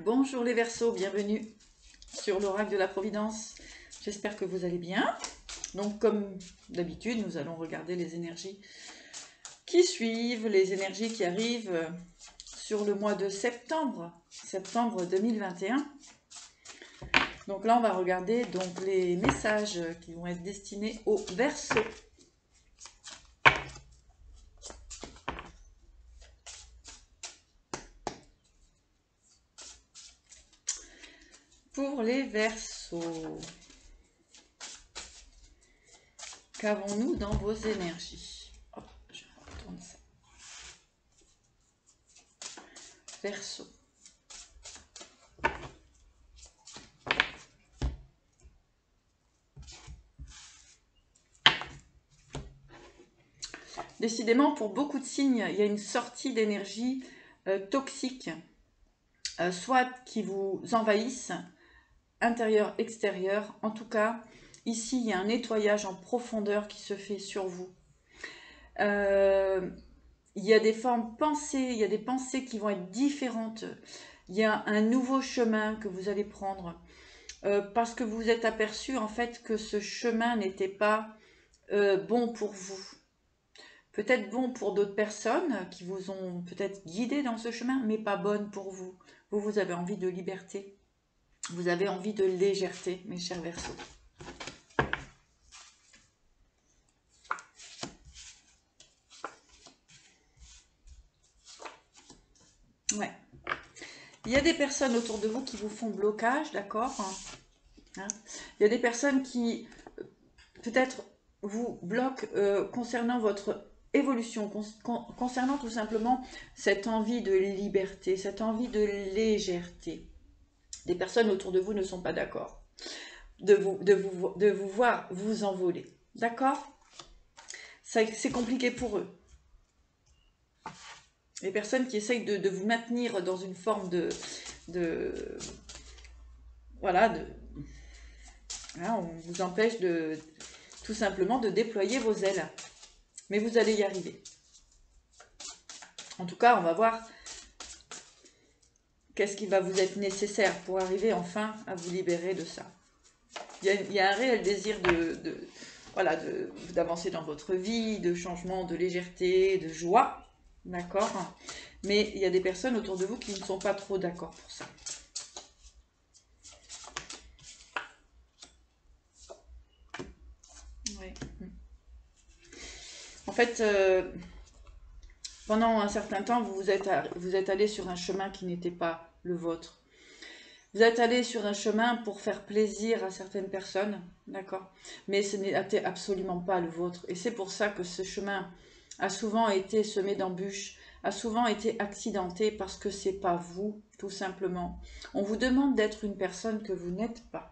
Bonjour les Verseaux, bienvenue sur l'oracle de la Providence. J'espère que vous allez bien. Donc comme d'habitude, nous allons regarder les énergies qui suivent, les énergies qui arrivent sur le mois de septembre 2021. Donc là, on va regarder donc les messages qui vont être destinés aux Verseaux. Pour les Verseaux, qu'avons-nous dans vos énergies? Hop, je retourne ça. Verseau. Décidément, pour beaucoup de signes, il y a une sortie d'énergie toxique, soit qui vous envahissent, intérieur, extérieur. En tout cas, ici, il y a un nettoyage en profondeur qui se fait sur vous. Il y a des formes pensées, il y a des pensées qui vont être différentes. Il y a un nouveau chemin que vous allez prendre parce que vous vous êtes aperçu en fait que ce chemin n'était pas bon pour vous. Peut-être bon pour d'autres personnes qui vous ont peut-être guidé dans ce chemin, mais pas bonne pour vous. Vous avez envie de liberté. Vous avez envie de légèreté, mes chers Verseaux. Ouais. Il y a des personnes autour de vous qui vous font blocage, d'accord, hein. Il y a des personnes qui, peut-être, vous bloquent concernant votre évolution, concernant tout simplement cette envie de liberté, cette envie de légèreté. Des personnes autour de vous ne sont pas d'accord de vous voir vous envoler. D'accord? C'est compliqué pour eux. Les personnes qui essayent de vous maintenir dans une forme voilà, on vous empêche tout simplement de déployer vos ailes. Mais vous allez y arriver. En tout cas, on va voir qu'est-ce qui va vous être nécessaire pour arriver enfin à vous libérer de ça. Il y a un réel désir d'avancer dans votre vie, de changement, de légèreté, de joie, d'accord? Mais il y a des personnes autour de vous qui ne sont pas trop d'accord pour ça. Ouais. En fait, pendant un certain temps, vous êtes allé sur un chemin qui n'était pas le vôtre. Vous êtes allé sur un chemin pour faire plaisir à certaines personnes, d'accord? Mais ce n'était absolument pas le vôtre. Et c'est pour ça que ce chemin a souvent été semé d'embûches, a souvent été accidenté parce que c'est pas vous, tout simplement. On vous demande d'être une personne que vous n'êtes pas.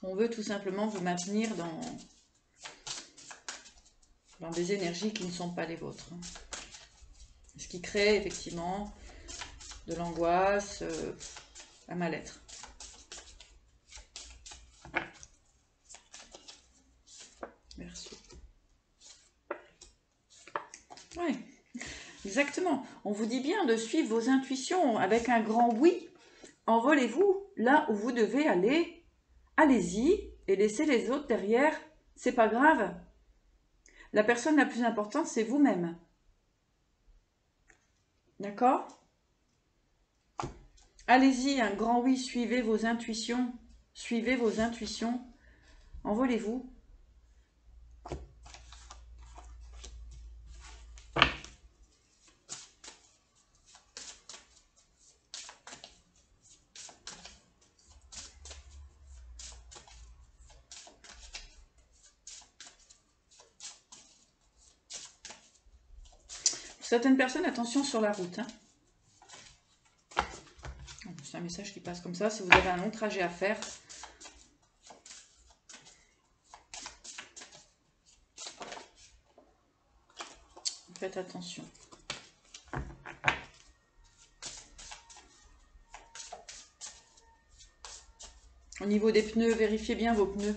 On veut tout simplement vous maintenir dans des énergies qui ne sont pas les vôtres. Ce qui crée effectivement de l'angoisse, un mal-être. Merci. Oui, exactement. On vous dit bien de suivre vos intuitions avec un grand oui. Envolez-vous là où vous devez aller. Allez-y et laissez les autres derrière. C'est pas grave. La personne la plus importante, c'est vous-même. D'accord? Allez-y, un grand oui, suivez vos intuitions. Suivez vos intuitions. Envolez-vous. Certaines personnes, attention sur la route. Hein. C'est un message qui passe comme ça. Si vous avez un long trajet à faire, faites attention. Au niveau des pneus, vérifiez bien vos pneus.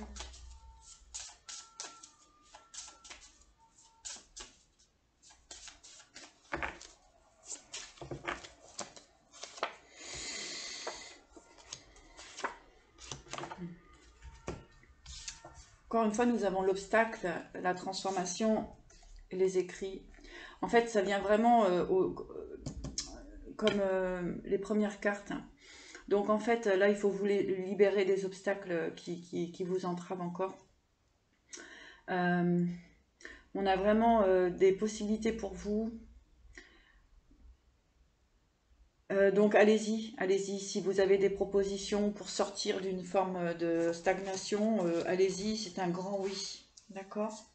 Encore une fois, nous avons l'obstacle, la transformation et les écrits. En fait, ça vient vraiment comme les premières cartes. Donc en fait, là, il faut vous libérer des obstacles qui vous entravent encore. On a vraiment des possibilités pour vous. Donc allez-y, allez-y. Si vous avez des propositions pour sortir d'une forme de stagnation, allez-y, c'est un grand oui. D'accord ?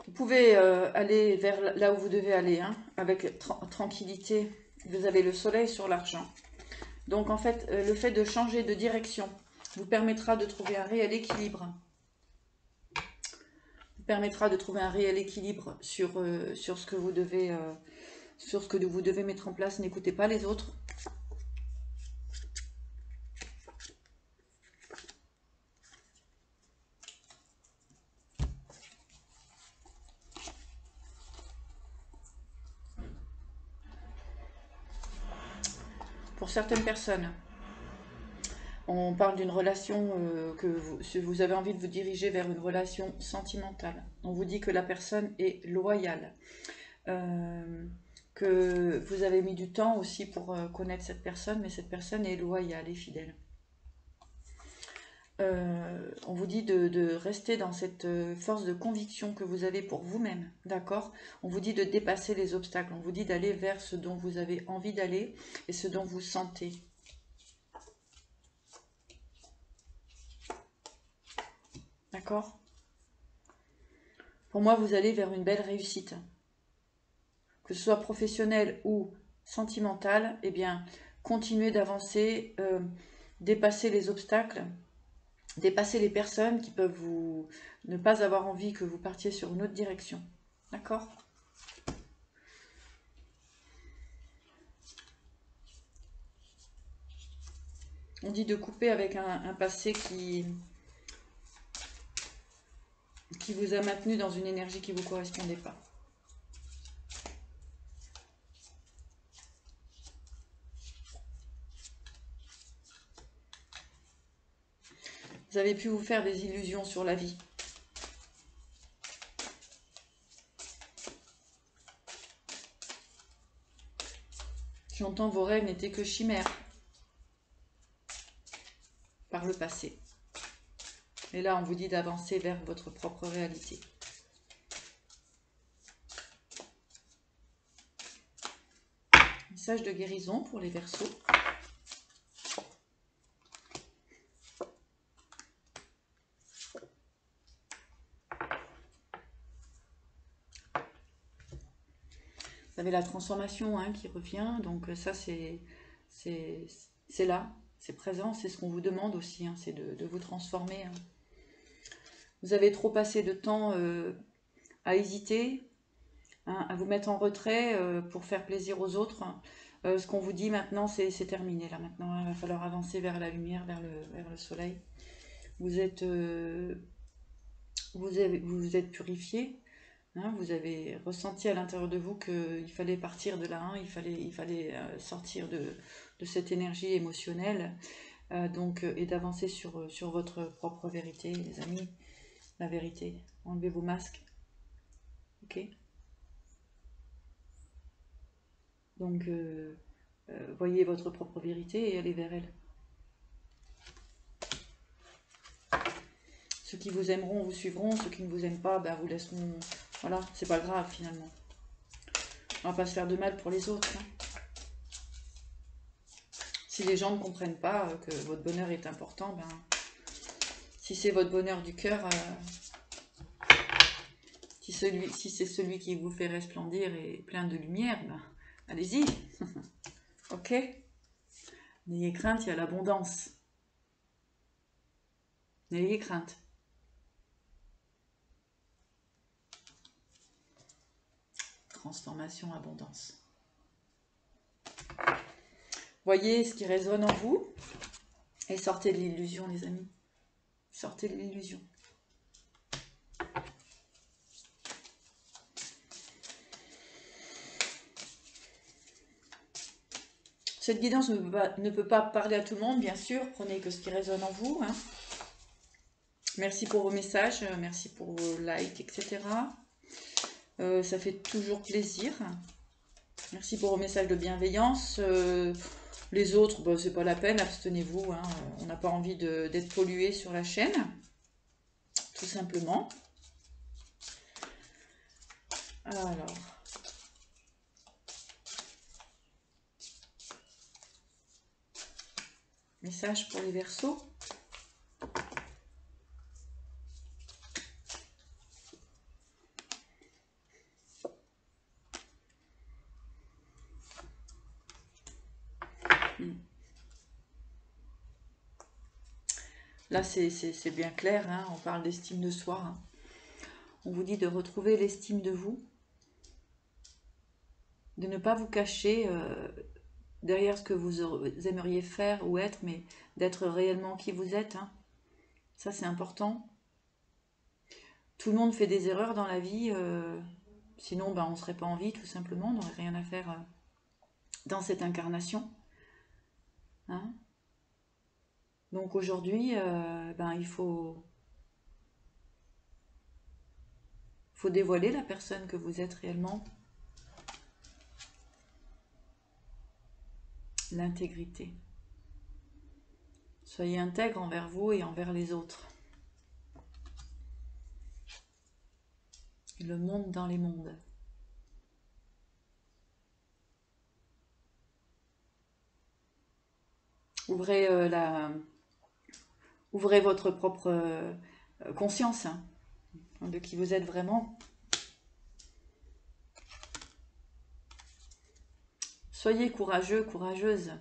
Vous pouvez aller vers là où vous devez aller, hein, avec tranquillité. Vous avez le soleil sur l'argent. Donc en fait, le fait de changer de direction vous permettra de trouver un réel équilibre. Vous permettra de trouver un réel équilibre sur ce que vous devez, mettre en place. N'écoutez pas les autres. Pour certaines personnes, on parle d'une relation si vous avez envie de vous diriger vers une relation sentimentale. On vous dit que la personne est loyale. Que vous avez mis du temps aussi pour connaître cette personne, mais cette personne est loyale et fidèle. On vous dit de rester dans cette force de conviction que vous avez pour vous-même, d'accord? On vous dit de dépasser les obstacles, on vous dit d'aller vers ce dont vous avez envie d'aller et ce dont vous sentez. D'accord? Pour moi, vous allez vers une belle réussite. Que ce soit professionnel ou sentimental, eh bien, continuez d'avancer, dépasser les obstacles, dépasser les personnes qui peuvent ne pas avoir envie que vous partiez sur une autre direction. D'accord ? On dit de couper avec un passé qui vous a maintenu dans une énergie qui ne vous correspondait pas. Vous avez pu vous faire des illusions sur la vie. J'entends vos rêves n'étaient que chimères par le passé. Et là, on vous dit d'avancer vers votre propre réalité. Message de guérison pour les Verseaux. Vous avez la transformation qui revient, donc ça c'est là, c'est présent, c'est ce qu'on vous demande aussi, c'est de vous transformer. Vous avez trop passé de temps à hésiter, à vous mettre en retrait pour faire plaisir aux autres. Ce qu'on vous dit maintenant, c'est terminé. Là maintenant, il va falloir avancer vers la lumière, vers le soleil. Vous êtes purifié. Vous avez ressenti à l'intérieur de vous qu'il fallait partir de là, il fallait sortir de cette énergie émotionnelle et d'avancer sur votre propre vérité, les amis. La vérité. Enlevez vos masques. Ok ? Donc, voyez votre propre vérité et allez vers elle. Ceux qui vous aimeront vous suivront, ceux qui ne vous aiment pas vous laisseront. Voilà, c'est pas grave finalement. On va pas se faire de mal pour les autres. Si les gens ne comprennent pas que votre bonheur est important, si c'est votre bonheur du cœur, si c'est celui qui vous fait resplendir et plein de lumière, allez-y. Ok ? N'ayez crainte, il y a l'abondance. N'ayez crainte. Transformation, abondance. Voyez ce qui résonne en vous et sortez de l'illusion, les amis. Sortez de l'illusion. Cette guidance ne peut pas parler à tout le monde, bien sûr. Prenez que ce qui résonne en vous. Hein. Merci pour vos messages, merci pour vos likes, etc. Ça fait toujours plaisir. Merci pour vos messages de bienveillance. Les autres, bon, c'est pas la peine, abstenez-vous. Hein. On n'a pas envie d'être pollué sur la chaîne. Tout simplement. Alors. Message pour les Verseaux. Là, c'est bien clair, hein, on parle d'estime de soi. Hein. On vous dit de retrouver l'estime de vous, de ne pas vous cacher derrière ce que vous aimeriez faire ou être, mais d'être réellement qui vous êtes. Hein. Ça, c'est important. Tout le monde fait des erreurs dans la vie, sinon ben, on ne serait pas en vie, tout simplement, on n'aurait rien à faire dans cette incarnation. Hein. Donc aujourd'hui, ben, il faut dévoiler la personne que vous êtes réellement. L'intégrité. Soyez intègre envers vous et envers les autres. Le monde dans les mondes. Ouvrez, ouvrez votre propre conscience hein, de qui vous êtes vraiment. Soyez courageux, courageuse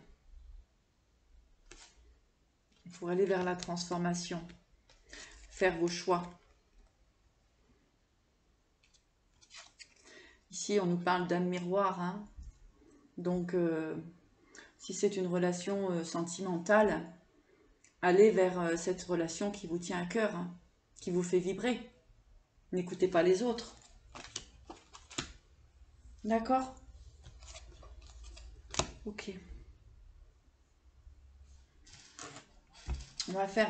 pour aller vers la transformation, faire vos choix. Ici, on nous parle d'âme miroir, hein. Donc, si c'est une relation sentimentale, allez vers cette relation qui vous tient à cœur, hein, qui vous fait vibrer. N'écoutez pas les autres. D'accord ? Ok. On va faire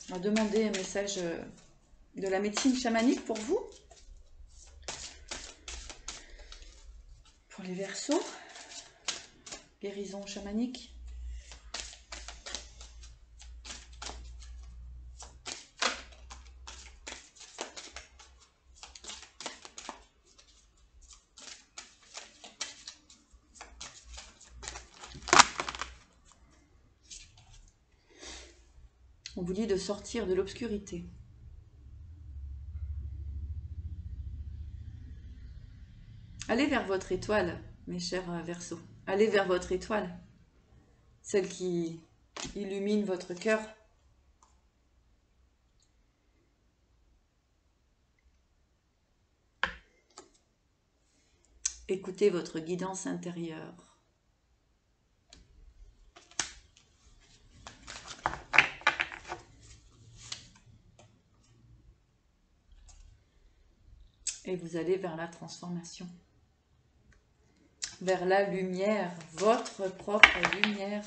on va demander un message de la médecine chamanique pour vous. Pour les Verseaux. Guérison chamanique. On vous dit de sortir de l'obscurité. Allez vers votre étoile, mes chers Verseaux. Allez vers votre étoile. Celle qui illumine votre cœur. Écoutez votre guidance intérieure. Et vous allez vers la transformation. Vers la lumière, votre propre lumière.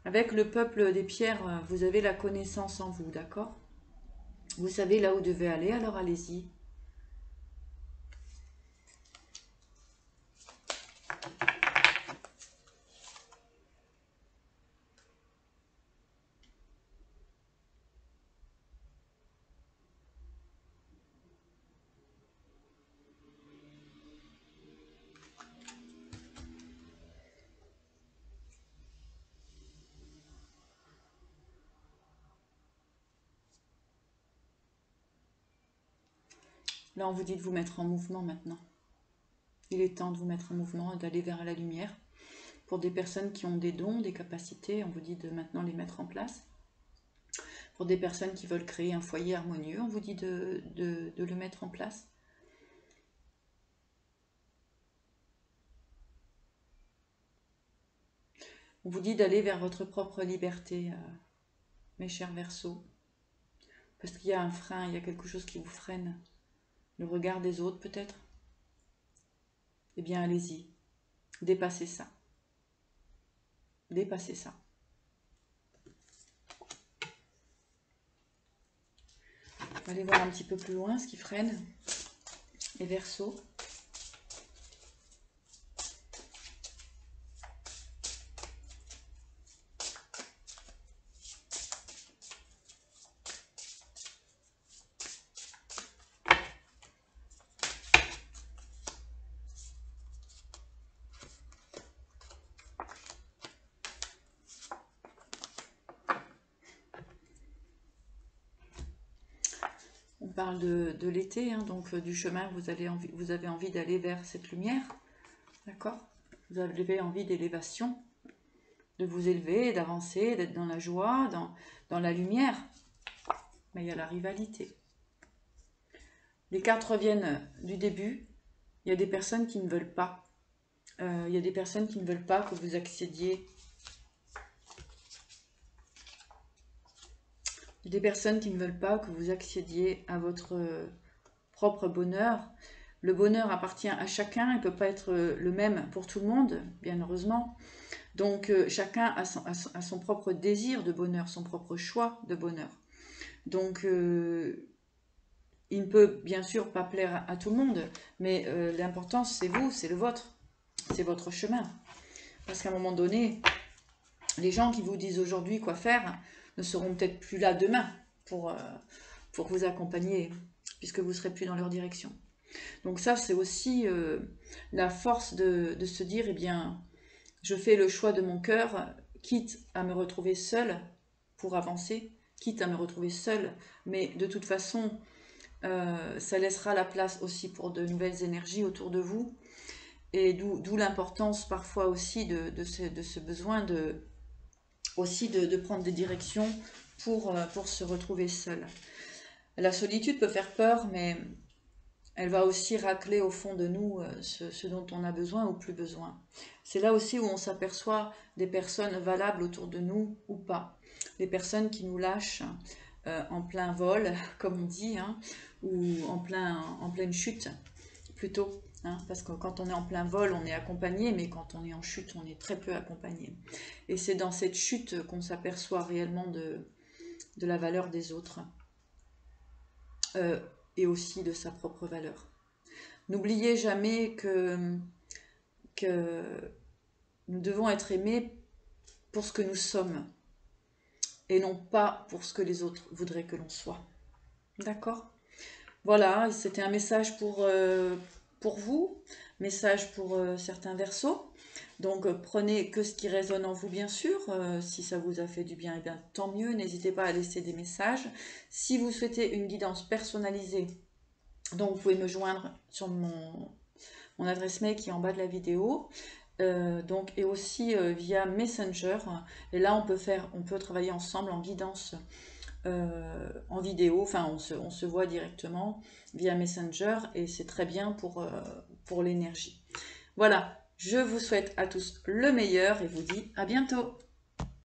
Avec le peuple des pierres, vous avez la connaissance en vous, d'accord? Vous savez là où vous devez aller, alors allez-y. Là, on vous dit de vous mettre en mouvement maintenant. Il est temps de vous mettre en mouvement et d'aller vers la lumière. Pour des personnes qui ont des dons, des capacités, on vous dit de maintenant les mettre en place. Pour des personnes qui veulent créer un foyer harmonieux, on vous dit de le mettre en place. On vous dit d'aller vers votre propre liberté, mes chers Verseaux. Parce qu'il y a un frein, il y a quelque chose qui vous freine. Le regard des autres peut-être. Eh bien, allez-y. Dépassez ça. Dépassez ça. On va aller voir un petit peu plus loin ce qui freine. Les Verseaux. On parle de l'été, hein, donc du chemin que vous avez envie d'aller vers cette lumière. D'accord? Vous avez envie d'élévation, de vous élever, d'avancer, d'être dans la joie, dans la lumière. Mais il y a la rivalité. Les cartes reviennent du début. Il y a des personnes qui ne veulent pas. Il y a des personnes qui ne veulent pas que vous accédiez. Il y a des personnes qui ne veulent pas que vous accédiez à votre propre bonheur. Le bonheur appartient à chacun. Il ne peut pas être le même pour tout le monde, bien heureusement. Donc, chacun a son propre désir de bonheur, son propre choix de bonheur. Donc, il ne peut bien sûr pas plaire à tout le monde, mais l'important, c'est vous, c'est le vôtre. C'est votre chemin. Parce qu'à un moment donné, les gens qui vous disent aujourd'hui quoi faire ne seront peut-être plus là demain pour vous accompagner, puisque vous ne serez plus dans leur direction. Donc ça, c'est aussi la force de se dire, eh bien, je fais le choix de mon cœur, quitte à me retrouver seule pour avancer, quitte à me retrouver seule, mais de toute façon, ça laissera la place aussi pour de nouvelles énergies autour de vous, et d'où l'importance parfois aussi de ce besoin de prendre des directions pour se retrouver seul. La solitude peut faire peur, mais elle va aussi racler au fond de nous ce dont on a besoin ou plus besoin. C'est là aussi où on s'aperçoit des personnes valables autour de nous ou pas. Des personnes qui nous lâchent en plein vol, comme on dit, hein, ou en pleine chute, plutôt. Hein, parce que quand on est en plein vol, on est accompagné, mais quand on est en chute, on est très peu accompagné. Et c'est dans cette chute qu'on s'aperçoit réellement de la valeur des autres. Et aussi de sa propre valeur. N'oubliez jamais que nous devons être aimés pour ce que nous sommes et non pas pour ce que les autres voudraient que l'on soit. D'accord? Voilà, c'était un message pour vous, message pour certains Verseaux. Donc prenez que ce qui résonne en vous, bien sûr. Si ça vous a fait du bien, eh bien tant mieux. N'hésitez pas à laisser des messages. Si vous souhaitez une guidance personnalisée, donc vous pouvez me joindre sur mon adresse mail qui est en bas de la vidéo. Donc, et aussi via Messenger. Et là, on peut travailler ensemble en guidance en vidéo. Enfin, on se voit directement via Messenger et c'est très bien pour l'énergie. Voilà, je vous souhaite à tous le meilleur et vous dis à bientôt.